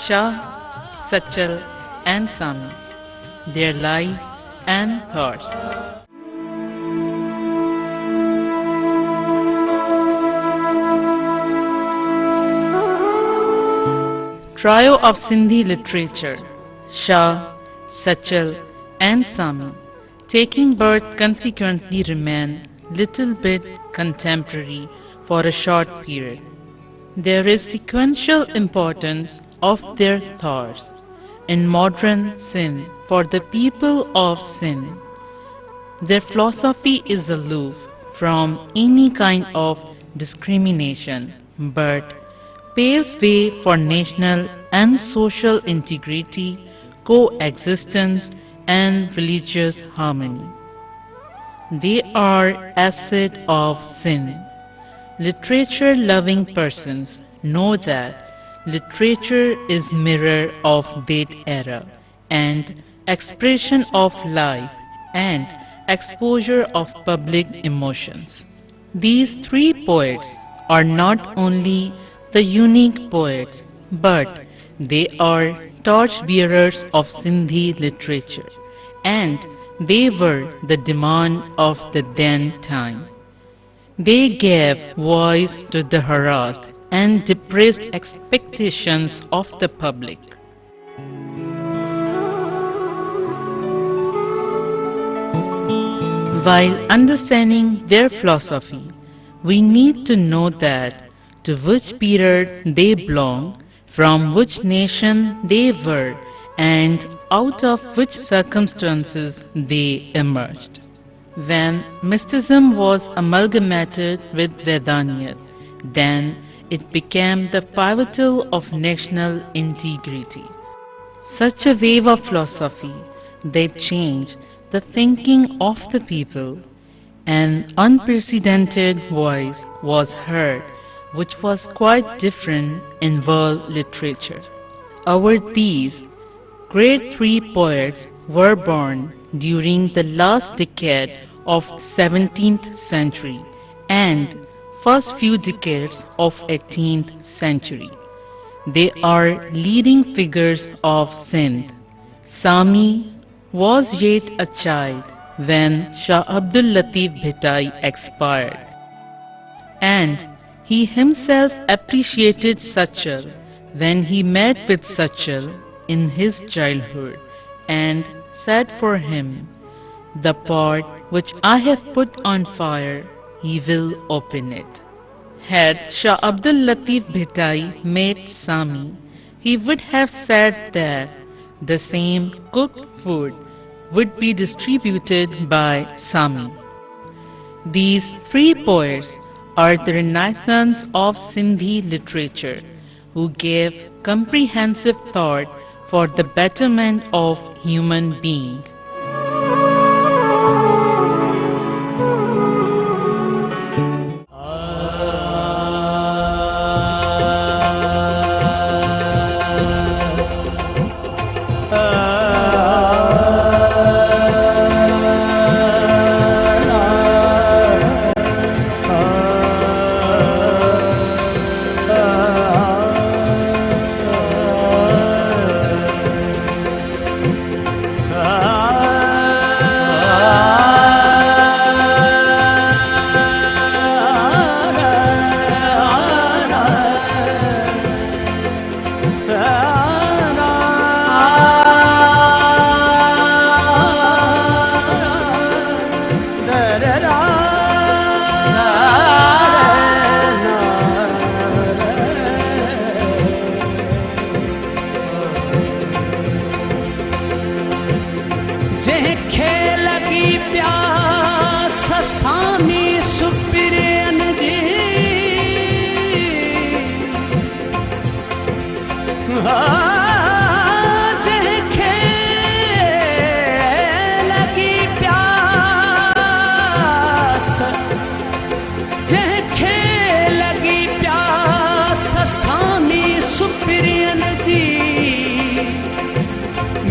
Shah, Sachal and Sami, their lives and thoughts. Trio of Sindhi literature, Shah, Sachal and Sami, taking birth consequently remain little bit contemporary for a short period. There is sequential importance of their thoughts in modern Sindh for the people of Sindh. Their philosophy is aloof from any kind of discrimination but paves way for national and social integrity, coexistence, and religious harmony. They are asset of Sindh. Literature-loving persons know that literature is mirror of that era and expression of life and exposure of public emotions. These three poets are not only the unique poets, but they are torchbearers of Sindhi literature, and they were the demand of the then time. They gave voice to the harassed and depressed expectations of the public. While understanding their philosophy, we need to know that to which period they belong, from which nation they were, and out of which circumstances they emerged. When mysticism was amalgamated with Vedaniyat, then it became the pivotal of national integrity. Such a wave of philosophy that changed the thinking of the people. An unprecedented voice was heard which was quite different in world literature. Our these great three poets were born during the last decade of the 17th century and first few decades of 18th century. They are leading figures of Sindh. Sami was yet a child when Shah Abdul Latif Bhittai expired, and he himself appreciated Sachal when he met with Sachal in his childhood and said for him, "The pot which I have put on fire, he will open it." Had Shah Abdul Latif Bhittai met Sami, he would have said that the same cooked food would be distributed by Sami. These three poets are the renaissance of Sindhi literature, who gave comprehensive thought for the betterment of human being.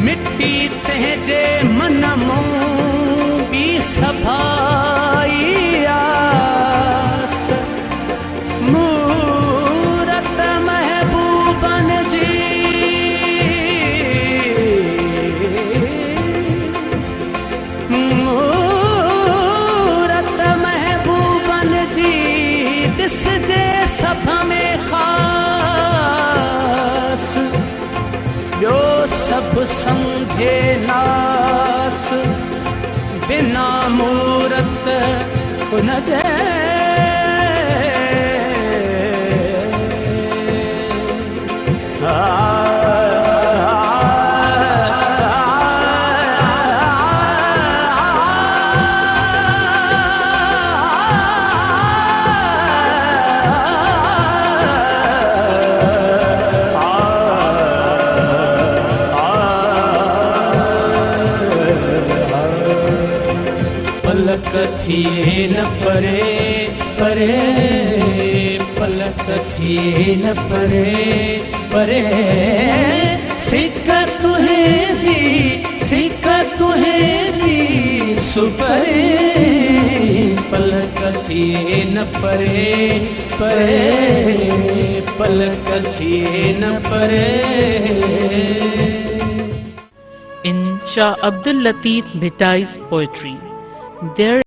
मिट्टी तहजे मन मूंगी सफाई आस मूरत महबूबन जी सब समझे नास, बिना मूरत न पलक थिए न परे परे, पलक थिए न परे परे, सिक्का तुहें जी, सिक्का तुहें जी सुपरे, पलक थिए न परे परे, पलक थिए न परे। In Shah Abdul Latif Bhittai's poetry, there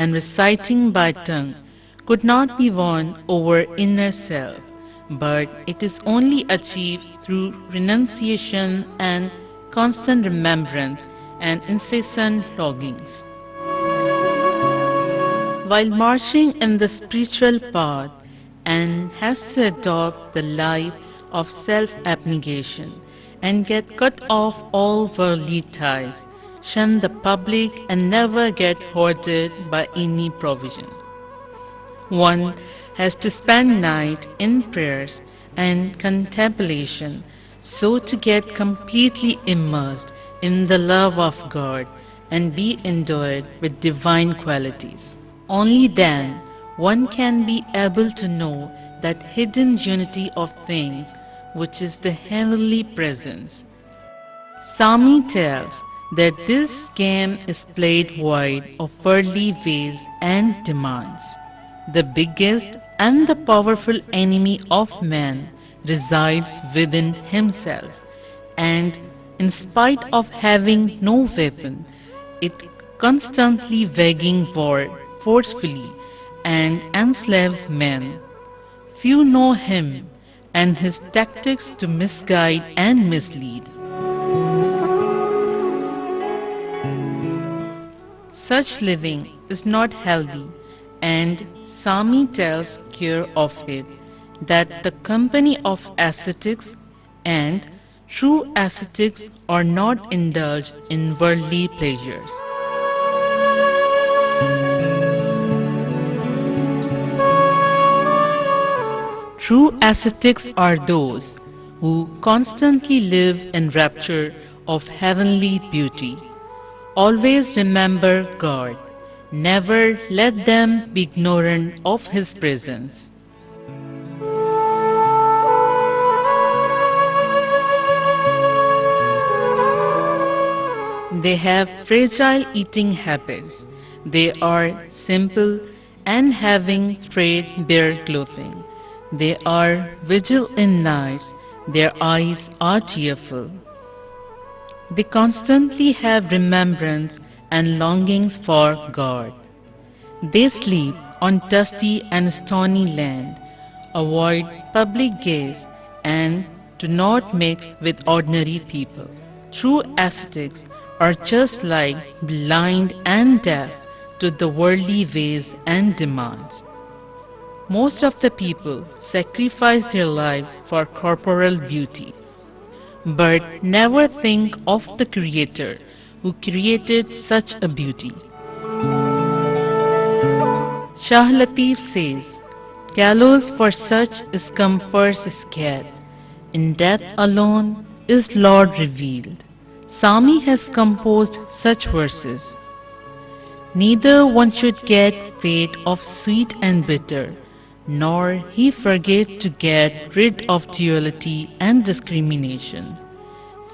and reciting by tongue could not be won over inner self, but it is only achieved through renunciation and constant remembrance and incessant longings. While marching in the spiritual path, and has to adopt the life of self-abnegation and get cut off all worldly ties, shun the public and never get hoarded by any provision. One has to spend night in prayers and contemplation so to get completely immersed in the love of God and be endowed with divine qualities. Only then one can be able to know that hidden unity of things which is the heavenly presence. Sami tells that this game is played wide of worldly ways and demands. The biggest and the powerful enemy of man resides within himself, and in spite of having no weapon, it constantly waging war forcefully and enslaves men. Few know him and his tactics to misguide and mislead. Such living is not healthy, and Sami tells cure of it that the company of ascetics and true ascetics are not indulged in worldly pleasures. True ascetics are those who constantly live in rapture of heavenly beauty. Always remember God. Never let them be ignorant of His presence. They have fragile eating habits. They are simple and having threadbare clothing. They are vigil in nights, their eyes are tearful. They constantly have remembrance and longings for God. They sleep on dusty and stony land, avoid public gaze, and do not mix with ordinary people. True ascetics are just like blind and deaf to the worldly ways and demands. Most of the people sacrifice their lives for corporal beauty, but never think of the Creator who created such a beauty. Shah Latif says, "Gallows for such is come first scared. In death alone is Lord revealed." Sami has composed such verses. Neither one should get fate of sweet and bitter, nor he forget to get rid of duality and discrimination,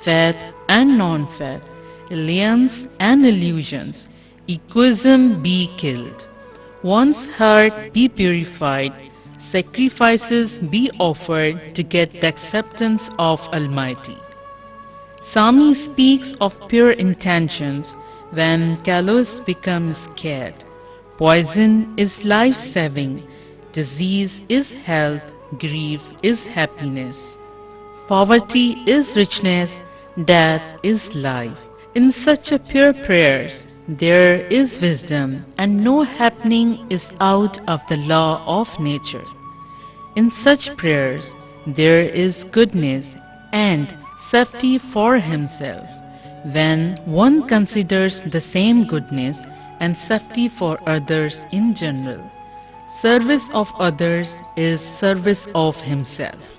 faith and non-faith, alliance and illusions, egoism be killed. One's heart be purified, sacrifices be offered to get the acceptance of Almighty. Sami speaks of pure intentions when callous becomes scared. Poison is life-saving, disease is health, grief is happiness. Poverty is richness, death is life. In such a pure prayers, there is wisdom, and no happening is out of the law of nature. In such prayers, there is goodness and safety for himself. When one considers the same goodness and safety for others in general, service of others is service of himself.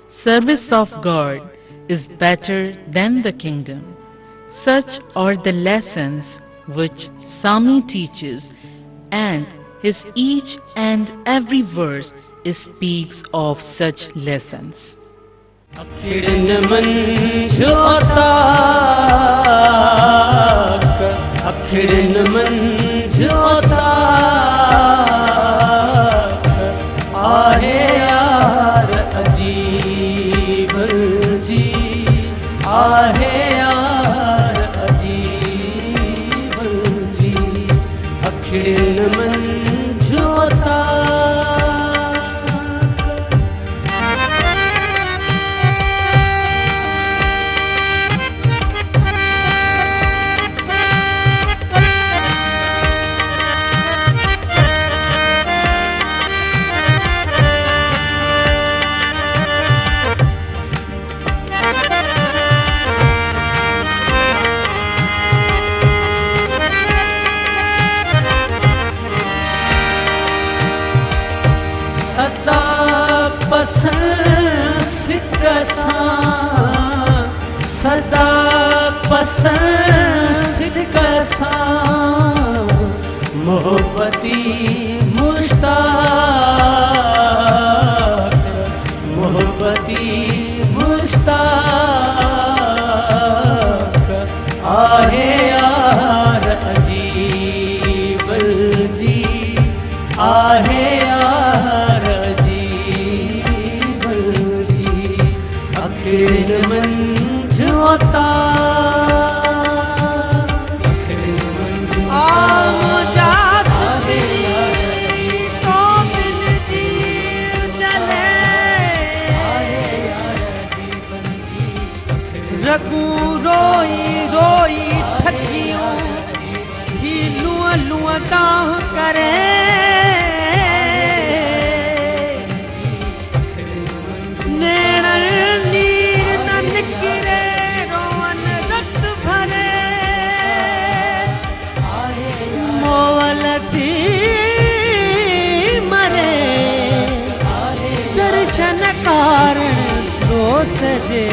Service of God is better than the kingdom. Such are the lessons which Sami teaches, and his each and every verse speaks of such lessons. अखिड़न मंझोता अखिड़न मंझोता आहे यार अजीब जी आहे यार अजीब जी अखिड़न सदा पसंद सिकसां, सदा पसंद सिकसां, मोहब्बती मुश्ताक, मोहब्बती मुश्ताक, आहे यार अजीब जी, आहे यार अजीब जी, अखिर मंझ होता रगू रोई रोई ठगियूं ही लुआ लुआ दाह करे, नेणल नीर न निकिरे रोवन रत भरे, मोवल थी मरे दर्शन कारण दोस्त जे